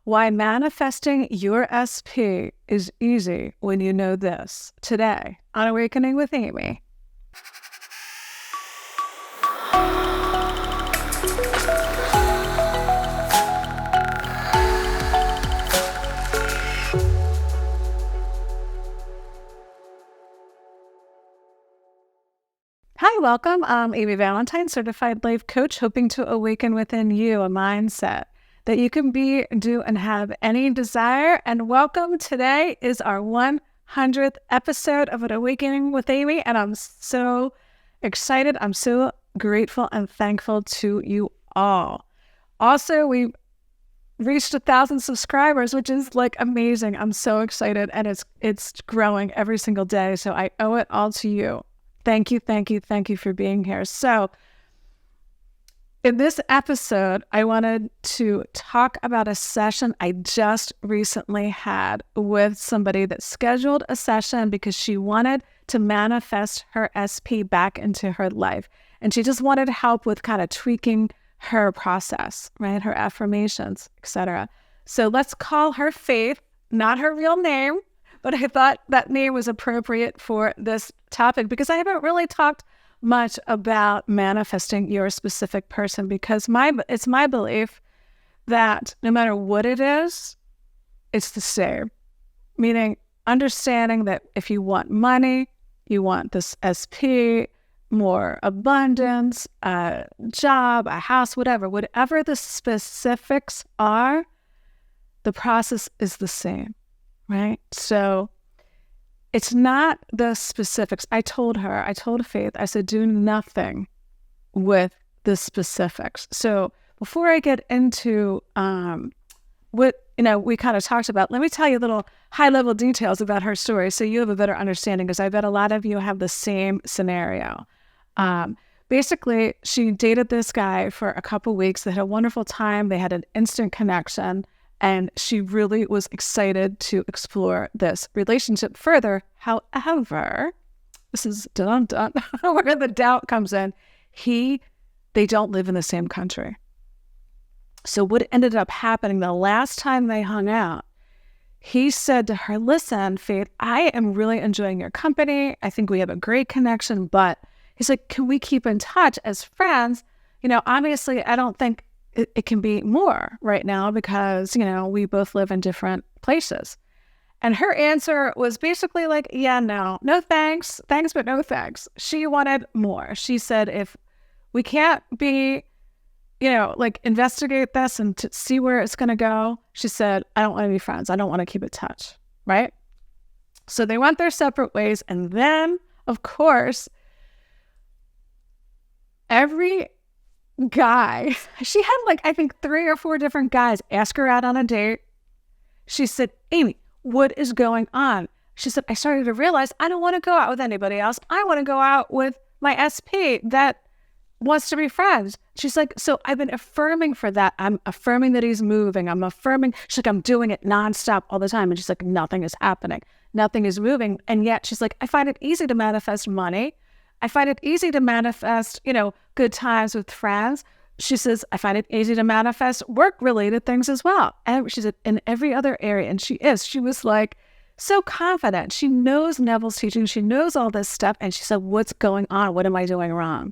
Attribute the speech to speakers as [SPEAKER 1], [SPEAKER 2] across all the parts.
[SPEAKER 1] Why manifesting your SP is easy when you know this. Today on Awakening with Amy. Hi, welcome. I'm Amy Valentine, certified life coach, hoping to awaken within you a mindset that you can be, do, and have any desire. And welcome. Today is our 100th episode of an Awakening with Amy, and I'm so excited. I'm so grateful and thankful to you all. Also, we reached 1,000 subscribers, which is like amazing. I'm so excited, and it's growing every single day. So I owe it all to you. Thank you for being here. So in this episode, I wanted to talk about a session I just recently had with somebody that scheduled a session because she wanted to manifest her SP back into her life. And she just wanted help with kind of tweaking her process, right? Her affirmations, etc. So let's call her Faith, not her real name, but I thought that name was appropriate for this topic because I haven't really talked much about manifesting your specific person because it's my belief that no matter what it is, it's the same. Meaning understanding that if you want money, you want this SP, more abundance, a job, a house, whatever the specifics are, the process is the same. Right? So it's not the specifics. I told Faith, I said, do nothing with the specifics. So before I get into what, we kind of talked about, let me tell you little high-level details about her story so you have a better understanding, because I bet a lot of you have the same scenario. Basically, she dated this guy for a couple weeks. They had a wonderful time. They had an instant connection. And she really was excited to explore this relationship further. However, this is where the doubt comes in. They don't live in the same country. So what ended up happening the last time they hung out, he said to her, listen, Faith, I am really enjoying your company. I think we have a great connection, but he's like, can we keep in touch as friends? Obviously, I don't think it can be more right now because, we both live in different places. And her answer was basically like, yeah, no thanks, but no thanks. She wanted more. She said, if we can't be, investigate this and to see where it's going to go, she said, I don't want to be friends. I don't want to keep in touch. Right. So they went their separate ways. And then, of course, every guy, she had I think 3 or 4 different guys ask her out on a date. She said, Amy, what is going on? She said, I started to realize I don't want to go out with anybody else. I want to go out with my SP that wants to be friends. She's like, so I've been affirming for that. I'm affirming that he's moving. She's like, I'm doing it nonstop all the time. And she's like, nothing is happening. Nothing is moving. And yet she's like, I find it easy to manifest money. I find it easy to manifest, good times with friends. She says, I find it easy to manifest work-related things as well. And she said, in every other area. And she was like, so confident. She knows Neville's teaching. She knows all this stuff. And she said, what's going on? What am I doing wrong?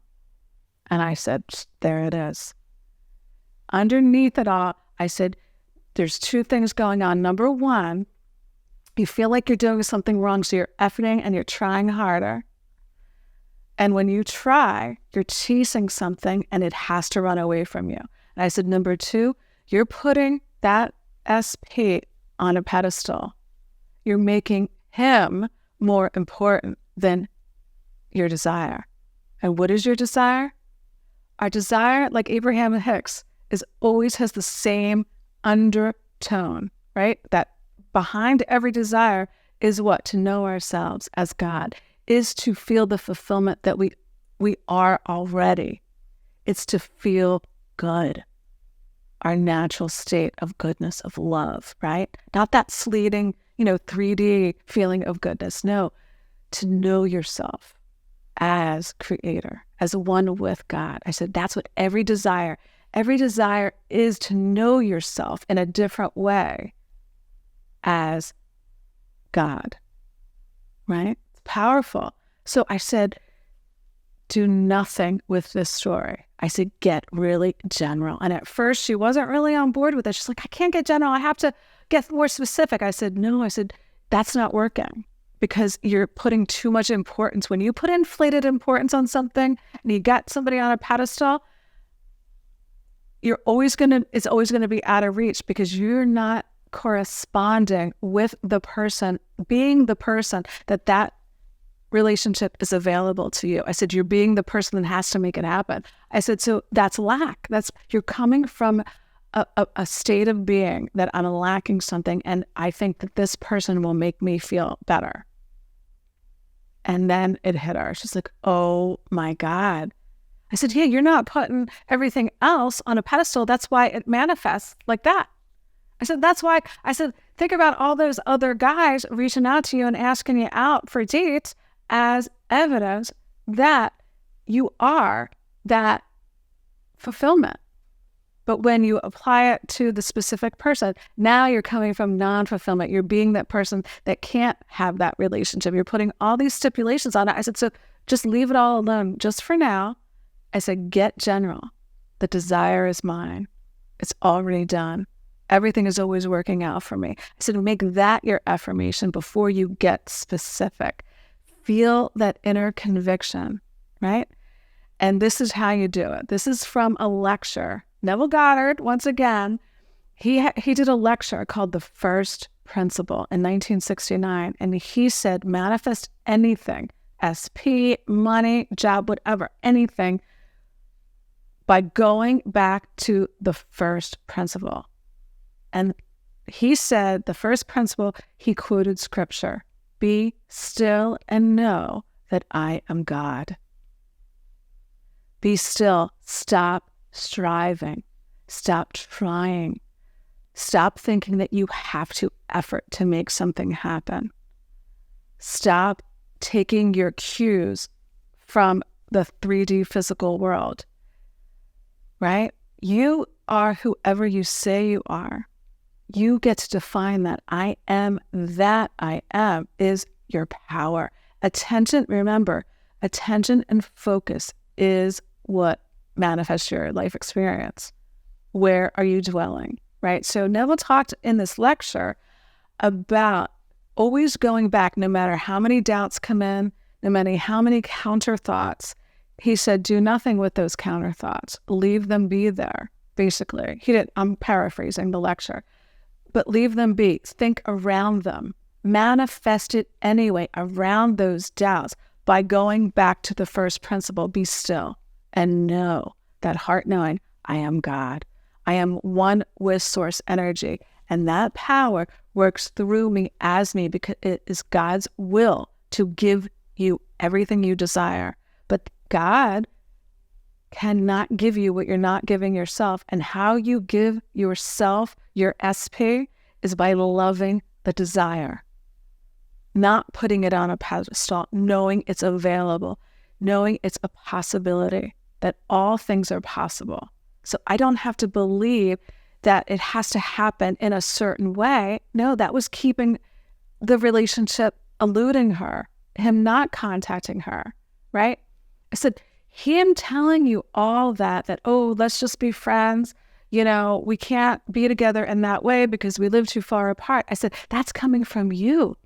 [SPEAKER 1] And I said, there it is. Underneath it all, I said, there's 2 things going on. Number 1, you feel like you're doing something wrong. So you're efforting and you're trying harder. And when you try, you're chasing something and it has to run away from you. And I said, number 2, you're putting that SP on a pedestal. You're making him more important than your desire. And what is your desire? Our desire, like Abraham and Hicks, always has the same undertone, right? That behind every desire is what? To know ourselves as God. Is to feel the fulfillment that we are already. It's to feel good, our natural state of goodness, of love, right? Not that fleeting, 3D feeling of goodness. No, to know yourself as creator, as one with God. I said, that's what every desire, Every desire is to know yourself in a different way as God, right? It's powerful. So I said, do nothing with this story. I said, get really general. And at first she wasn't really on board with it. She's like, I can't get general. I have to get more specific. I said, no, that's not working because you're putting too much importance. When you put inflated importance on something and you got somebody on a pedestal, it's always going to be out of reach because you're not corresponding with the person, being the person that relationship is available to you. I said, you're being the person that has to make it happen. I said, so that's lack. You're coming from a state of being that I'm lacking something, and I think that this person will make me feel better. And then it hit her. She's like, oh my God. I said, yeah, you're not putting everything else on a pedestal. That's why it manifests like that. I said, that's why. I said, think about all those other guys reaching out to you and asking you out for dates as evidence that you are that fulfillment. But when you apply it to the specific person, now you're coming from non-fulfillment. You're being that person that can't have that relationship. You're putting all these stipulations on it. I said, so just leave it all alone just for now. I said, get general. The desire is mine. It's already done. Everything is always working out for me. I said, make that your affirmation before you get specific. Feel that inner conviction, right? And this is how you do it. This is from a lecture. Neville Goddard, once again, he did a lecture called The First Principle in 1969. And he said, manifest anything, SP, money, job, whatever, anything, by going back to the first principle. And he said the first principle, he quoted scripture, be still and know that I am God. Be still, stop striving, stop trying, stop thinking that you have to effort to make something happen. Stop taking your cues from the 3D physical world, right? You are whoever you say you are. You get to define that. I am that I am is your power. Attention, remember, attention and focus is what manifests your life experience. Where are you dwelling, right? So Neville talked in this lecture about always going back, no matter how many doubts come in, no matter how many counter thoughts. He said, do nothing with those counter thoughts. Leave them be there, basically. I'm paraphrasing the lecture. But leave them be. Think around them. Manifest it anyway around those doubts by going back to the first principle. Be still and know that heart knowing, I am God. I am one with source energy. And that power works through me as me because it is God's will to give you everything you desire. But God cannot give you what you're not giving yourself. And how you give yourself your SP is by loving the desire, not putting it on a pedestal, knowing it's available, knowing it's a possibility, that all things are possible. So I don't have to believe that it has to happen in a certain way. No, that was keeping the relationship eluding her, him not contacting her, right? I said, him telling you all that, oh, let's just be friends. We can't be together in that way because we live too far apart. I said, that's coming from you.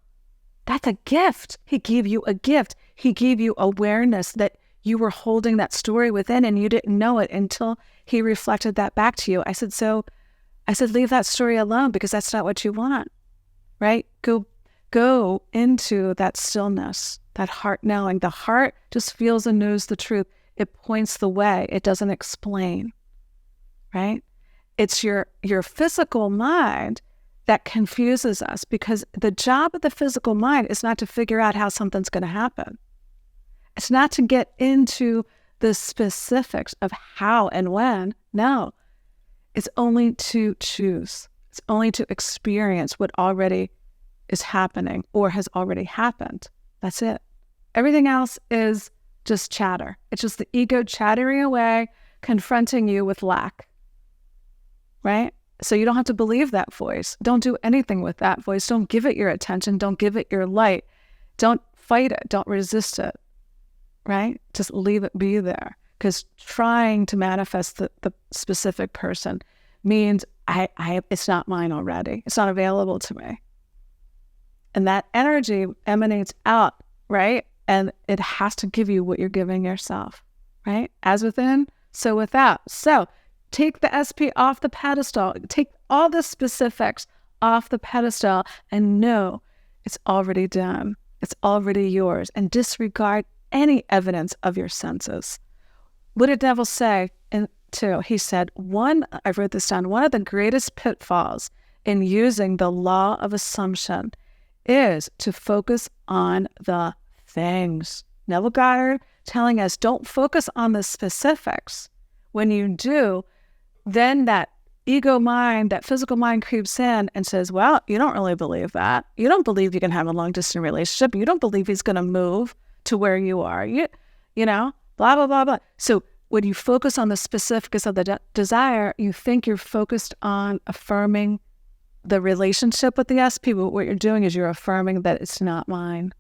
[SPEAKER 1] That's a gift. He gave you a gift. He gave you awareness that you were holding that story within and you didn't know it until he reflected that back to you. I said, leave that story alone because that's not what you want, right? Go into that stillness, that heart knowing. The heart just feels and knows the truth. It points the way. It doesn't explain, right? It's your physical mind that confuses us because the job of the physical mind is not to figure out how something's going to happen. It's not to get into the specifics of how and when. No, it's only to choose. It's only to experience what already is happening or has already happened. That's it. Everything else is just chatter. It's just the ego chattering away, confronting you with lack, right? So you don't have to believe that voice. Don't do anything with that voice. Don't give it your attention. Don't give it your light. Don't fight it. Don't resist it, right? Just leave it be there. Because trying to manifest the specific person means it's not mine already. It's not available to me. And that energy emanates out, right? And it has to give you what you're giving yourself, right? As within, so without. So take the SP off the pedestal. Take all the specifics off the pedestal and know it's already done. It's already yours. And disregard any evidence of your senses. What did Neville say too? He said, I wrote this down, one of the greatest pitfalls in using the law of assumption is to focus on the things. Neville Goddard telling us, don't focus on the specifics. When you do, then that ego mind, that physical mind creeps in and says, well, you don't really believe that. You don't believe you can have a long-distance relationship. You don't believe he's going to move to where you are. You know, blah, blah, blah, blah. So when you focus on the specifics of the desire, you think you're focused on affirming the relationship with the SP, but what you're doing is you're affirming that it's not mine,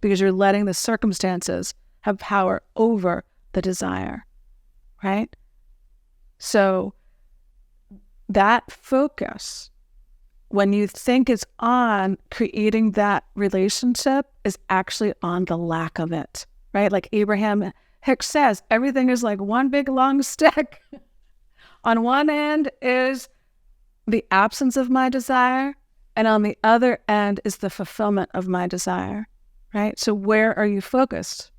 [SPEAKER 1] because you're letting the circumstances have power over the desire, right? So that focus, when you think it's on creating that relationship, is actually on the lack of it, right? Like Abraham Hicks says, everything is like one big long stick. On one end is the absence of my desire, and on the other end is the fulfillment of my desire, right? So where are you focused?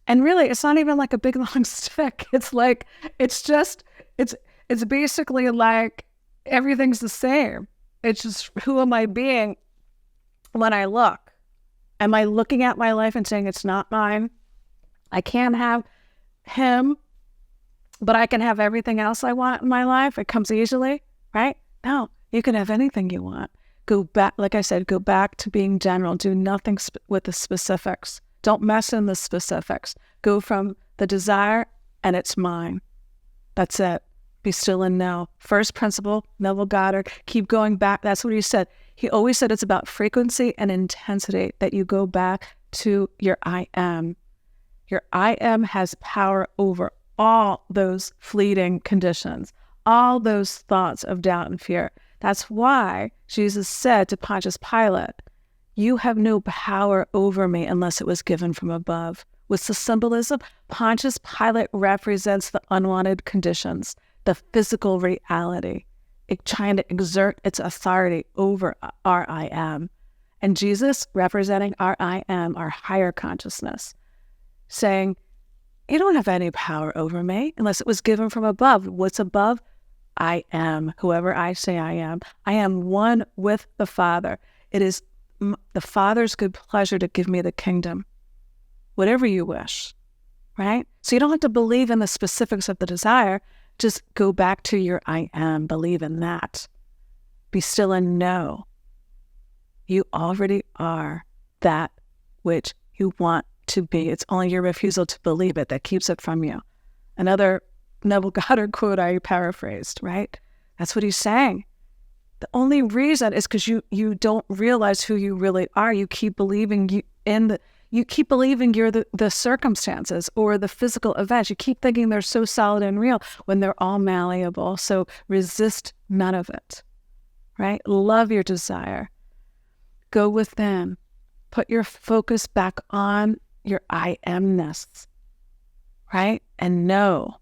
[SPEAKER 1] And really, it's not even like a big long stick. It's like, it's basically like everything's the same. It's just, who am I being when I look? Am I looking at my life and saying it's not mine? I can't have him, but I can have everything else I want in my life. It comes easily, right? No, you can have anything you want. Go back, like I said, go back to being general. Do nothing with the specifics. Don't mess in the specifics. Go from the desire and it's mine. That's it. Be still and know. First principle, Neville Goddard. Keep going back. That's what he said. He always said it's about frequency and intensity, that you go back to your I am. Your I am has power over all those fleeting conditions, all those thoughts of doubt and fear. That's why Jesus said to Pontius Pilate, you have no power over me unless it was given from above. What's the symbolism? Pontius Pilate represents the unwanted conditions, the physical reality, trying to exert its authority over our I am. And Jesus representing our I am, our higher consciousness, saying, you don't have any power over me unless it was given from above. What's above? I am, whoever I say I am. I am one with the Father. It is the Father's good pleasure to give me the kingdom, whatever you wish, right? So you don't have to believe in the specifics of the desire. Just go back to your I am, believe in that. Be still and know you already are that which you want to be. It's only your refusal to believe it that keeps it from you. Another Neville Goddard quote I paraphrased, right? That's what he's saying. The only reason is because you don't realize who you really are. You keep believing you keep believing you're the circumstances or the physical events. You keep thinking they're so solid and real when they're all malleable. So resist none of it, right? Love your desire. Go within. Put your focus back on your I amness, right? And know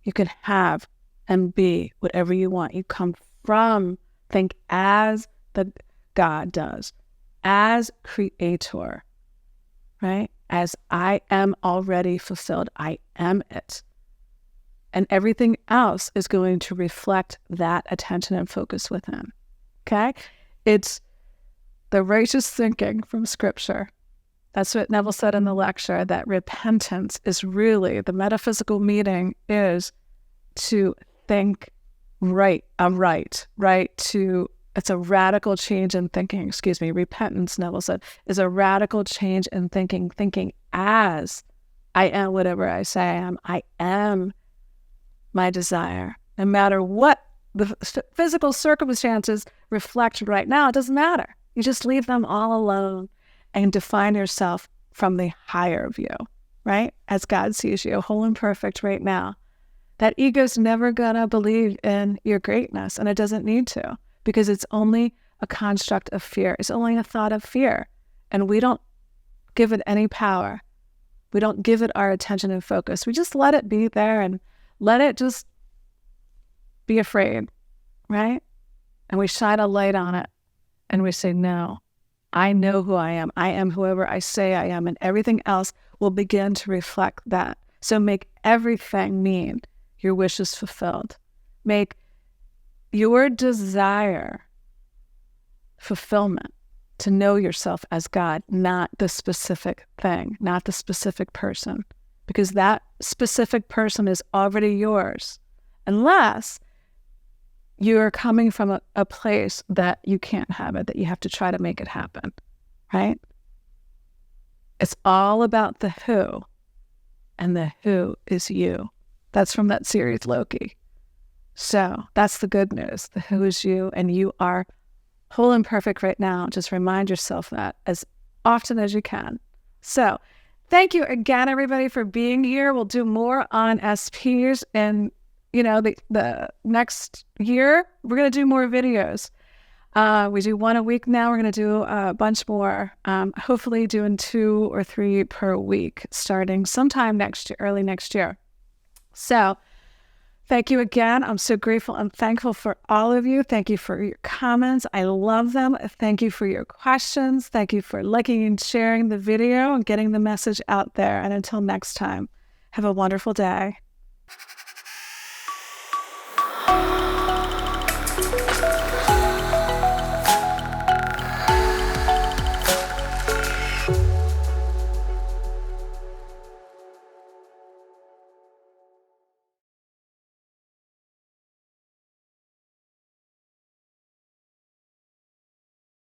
[SPEAKER 1] you can have and be whatever you want. You come from, think as the God does, as creator, right? As I am already fulfilled, I am it. And everything else is going to reflect that attention and focus within, okay? It's the righteous thinking from Scripture. That's what Neville said in the lecture, that repentance is really, the metaphysical meaning is to think right, it's a radical change in thinking, repentance, Neville said, is a radical change in thinking as I am whatever I say I am my desire, No matter what the physical circumstances reflect right now, it doesn't matter. You just leave them all alone and define yourself from the higher view, right? As God sees you, whole and perfect right now. That ego's never gonna believe in your greatness, and it doesn't need to, because it's only a construct of fear. It's only a thought of fear, and we don't give it any power. We don't give it our attention and focus. We just let it be there and let it just be afraid, right? And we shine a light on it, and we say, no, I know who I am. I am whoever I say I am, and everything else will begin to reflect that. So make everything mean your wish is fulfilled. Make your desire fulfillment to know yourself as God, not the specific thing, not the specific person, because that specific person is already yours, unless you're coming from a place that you can't have it, that you have to try to make it happen, right? It's all about the who, and the who is you. That's from that series, Loki. So that's the good news. The who is you, and you are whole and perfect right now. Just remind yourself that as often as you can. So thank you again, everybody, for being here. We'll do more on SPs, and the next year, we're going to do more videos. We do one a week now. We're going to do a bunch more, hopefully doing 2 or 3 per week, starting sometime next year, early next year. So thank you again. I'm so grateful and thankful for all of you. Thank you for your comments. I love them. Thank you for your questions. Thank you for liking and sharing the video and getting the message out there. And until next time, have a wonderful day.